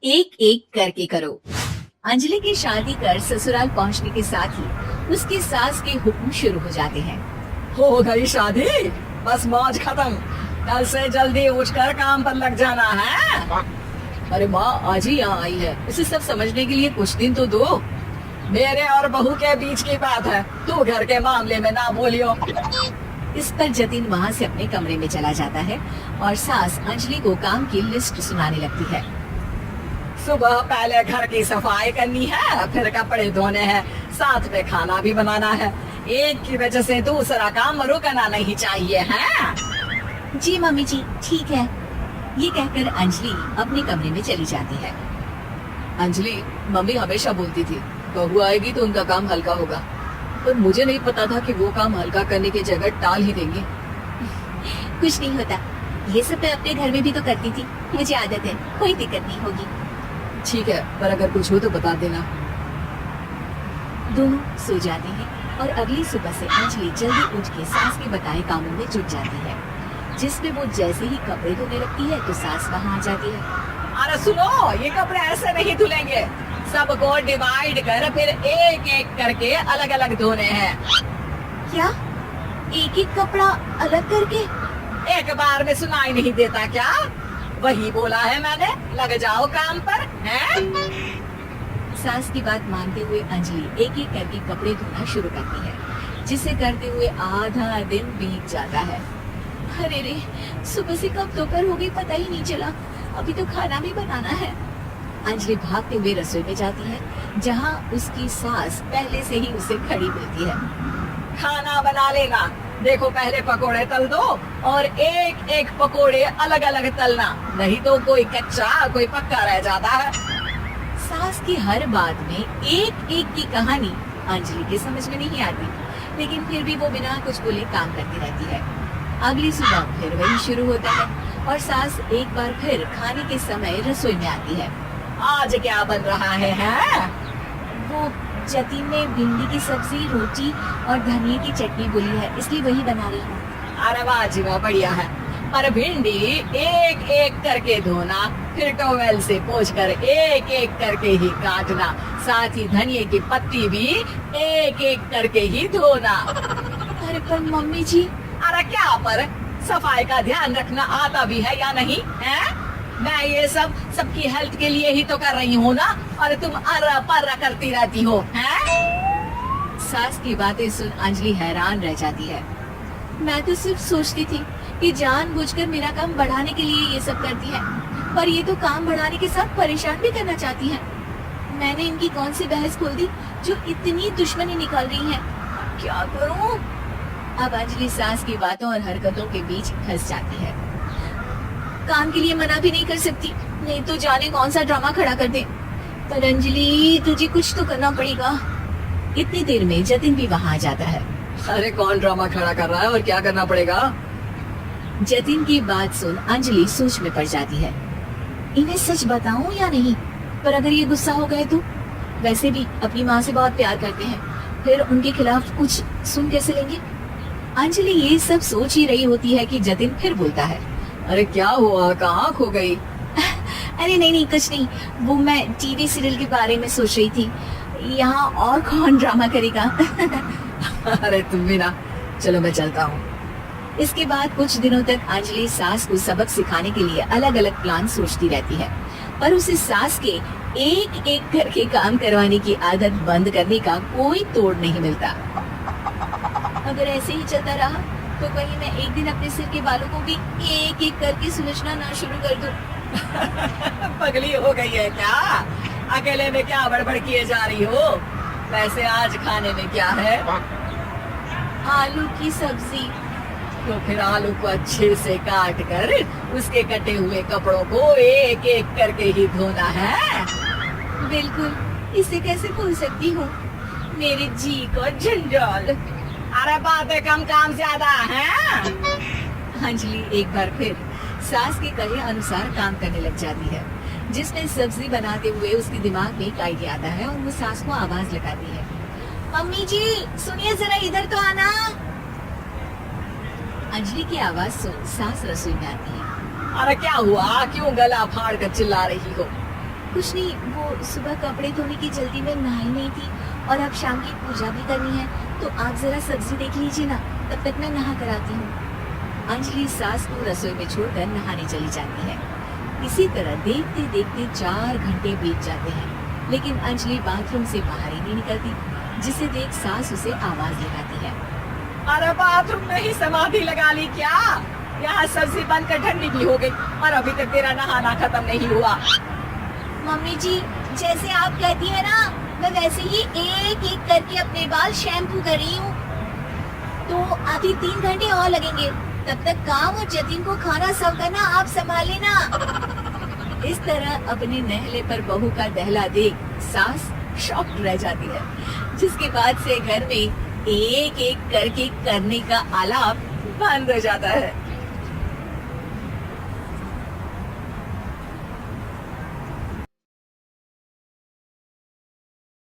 एक एक करके करो। अंजलि की शादी कर ससुराल पहुंचने के साथ ही उसकी सास के हुक्म शुरू हो जाते हैं। हो गई शादी, बस मौज खत्म। कल से जल्दी उठकर काम पर लग जाना है। अरे माँ आज ही यहाँ आई है, उसे सब समझने के लिए कुछ दिन तो दो। मेरे और बहू के बीच की बात है, तू घर के मामले में ना बोलियो। इस पर जतिन वहाँ से अपने कमरे में चला जाता है और सास अंजलि को काम की लिस्ट सुनाने लगती है। सुबह पहले घर की सफाई करनी है, फिर कपड़े धोने हैं, साथ में खाना भी बनाना है। एक की वजह से दूसरा काम रुकना नहीं चाहिए है। जी मम्मी जी ठीक है। ये कहकर अंजलि अपने कमरे में चली जाती है। अंजलि, मम्मी हमेशा बोलती थी बहू आएगी तो उनका काम हल्का होगा, पर मुझे नहीं पता था कि वो काम हल्का करने की जगह टाल ही देंगे। कुछ नहीं होता, ये सब मैं अपने घर में भी तो करती थी, मुझे आदत है, कोई दिक्कत नहीं होगी। ठीक है, पर अगर कुछ हो तो बता देना। दोनों सो जाते हैं और अगली सुबह से अंजलि जल्दी उठ के सास के बताए कामों में जुट जाती है, जिसमें वो जैसे ही कपड़े धोने लगती है तो सास वहाँ आ जाती है। अरे सुनो, ये कपड़े ऐसे नहीं धुलेंगे, सबको डिवाइड कर फिर एक एक करके अलग अलग धोने हैं। क्या एक एक कपड़ा अलग करके? एक बार में सुनाई नहीं देता क्या? वही बोला है मैंने, लग जाओ काम पर हैं? सास की बात मानते हुए अंजलि एक एक करके कपड़े धोना शुरू करती है, जिसे करते हुए आधा दिन बीत जाता है। अरे रे, सुबह से कब दोपहर हो गई पता ही नहीं चला, अभी तो खाना भी बनाना है। अंजलि भागते हुए रसोई में जाती है, जहाँ उसकी सास पहले से ही उसे खड़ी मिलती है। खाना बना लेना, देखो पहले पकोड़े तल दो और एक एक पकोड़े अलग अलग तलना, नहीं तो कोई कच्चा कोई पक्का रह जाता है। सास की हर बात में एक एक की कहानी अंजलि के समझ में नहीं आती, लेकिन फिर भी वो बिना कुछ बोले काम करती रहती है। अगली सुबह फिर वही शुरू होता है और सास एक बार फिर खाने के समय रसोई में आती है। आज क्या बन रहा है? वो जतिन ने भिंडी की सब्जी, रोटी और धनिया की चटनी बोली है, इसलिए वही बना रही हूँ। अरे वाह जी वाह, बढ़िया है। पर भिंडी एक एक करके धोना, फिर टॉवेल से पोंछ कर एक एक करके ही काटना, साथ ही धनिया की पत्ती भी एक एक करके ही धोना। अरे पर मम्मी जी। अरे क्या पर, सफाई का ध्यान रखना आता भी है या नहीं है? मैं ये सब सबकी हेल्थ के लिए ही तो कर रही हूँ ना, और तुम अर्रा पर्रा करती रहती हो हैं? सास की बातें सुन अंजलि हैरान रह जाती है। मैं तो सिर्फ सोचती थी कि जानबूझकर मेरा काम बढ़ाने के लिए ये सब करती है, पर ये तो काम बढ़ाने के साथ परेशान भी करना चाहती है। मैंने इनकी कौन सी बहस खोल दी जो इतनी दुश्मनी निकाल रही है? क्या करूँ? अब अंजलि सास की बातों और हरकतों के बीच फंस जाती है। काम के लिए मना भी नहीं कर सकती, नहीं तो जाने कौन सा ड्रामा खड़ा कर दे। पर अंजलि तुझे कुछ तो करना पड़ेगा। इतनी देर में जतिन भी वहाँ आ जाता है। अरे कौन ड्रामा खड़ा कर रहा है और क्या करना पड़ेगा? जतिन की बात सुन अंजलि सोच में पड़ जाती है। इन्हें सच बताऊं या नहीं? पर अगर ये गुस्सा हो गए तो? वैसे भी अपनी माँ से बहुत प्यार करते हैं, फिर उनके खिलाफ कुछ सुन कैसे लेंगे? अंजलि ये सब सोच ही रही होती है कि जतिन फिर बोलता है। अरे क्या हुआ, कहाँ खो गई? अरे नहीं नहीं कुछ नहीं, वो मैं टीवी सीरियल के बारे में सोच रही थी। यहाँ और कौन ड्रामा करेगा? अरे तुम भी ना, चलो मैं चलता हूँ। इसके बाद कुछ दिनों तक अंजलि सास को सबक सिखाने के लिए अलग अलग प्लान सोचती रहती है, पर उसे सास के एक एक करके काम करवाने की आदत बंद करने का कोई तोड़ नहीं मिलता। अगर ऐसे ही चलता रहा तो कहीं मैं एक दिन अपने सिर के बालों को भी एक एक करके सुलझना ना शुरू कर दूं। पगली हो गई है क्या? अकेले में क्या बड़बड़ किए जा रही हो? वैसे आज खाने में क्या है? आलू की सब्जी। तो फिर आलू को अच्छे से काट कर उसके कटे हुए कपड़ों को एक एक करके ही धोना है। बिल्कुल, इसे कैसे भूल सकती हूँ, मेरे जी को झंझोल। अरे बातें कम काम ज्यादा है। अंजलि एक बार फिर सास के कहे अनुसार काम करने लग जाती है, जिसमें सब्जी बनाते हुए उसके दिमाग में एक आइडिया आता है और वो सास को आवाज लगाती है। मम्मी जी सुनिए जरा, इधर तो आना। अंजलि की आवाज सुन सास रसोई में आती है। अरे क्या हुआ, क्यों गला फाड़ कर चिल्ला रही हो? कुछ नहीं, वो सुबह कपड़े धोने की जल्दी में नहाई नहीं थी और अब शाम की पूजा भी करनी है, तो आप जरा सब्जी देख लीजिए ना, तब तक मैं नहा कर आती हूँ। अंजलि सास को रसोई में छोड़कर नहाने चली जाती है। इसी तरह देखते देखते 4 घंटे बीत जाते हैं, लेकिन अंजलि बाथरूम से बाहर ही नहीं निकलती, जिसे देख सास उसे आवाज लगाती है। अरे बाथरूम में ही समाधि लगा ली क्या? यहाँ सब्जी बनकर ठंडी भी हो गई और अभी तक तेरा नहाना खत्म नहीं हुआ। मम्मी जी, जैसे आप कहती है ना, मैं वैसे ही एक एक करके अपने बाल शैम्पू कर रही हूँ। तो अभी 3 घंटे और लगेंगे, तब तक काम और जतिन को खाना सर्व करना आप संभाल लेना। इस तरह अपने नहले पर बहू का दहला देख सास शॉक्ड रह जाती है, जिसके बाद से घर में एक एक करके करने का आलाप बंद हो जाता है।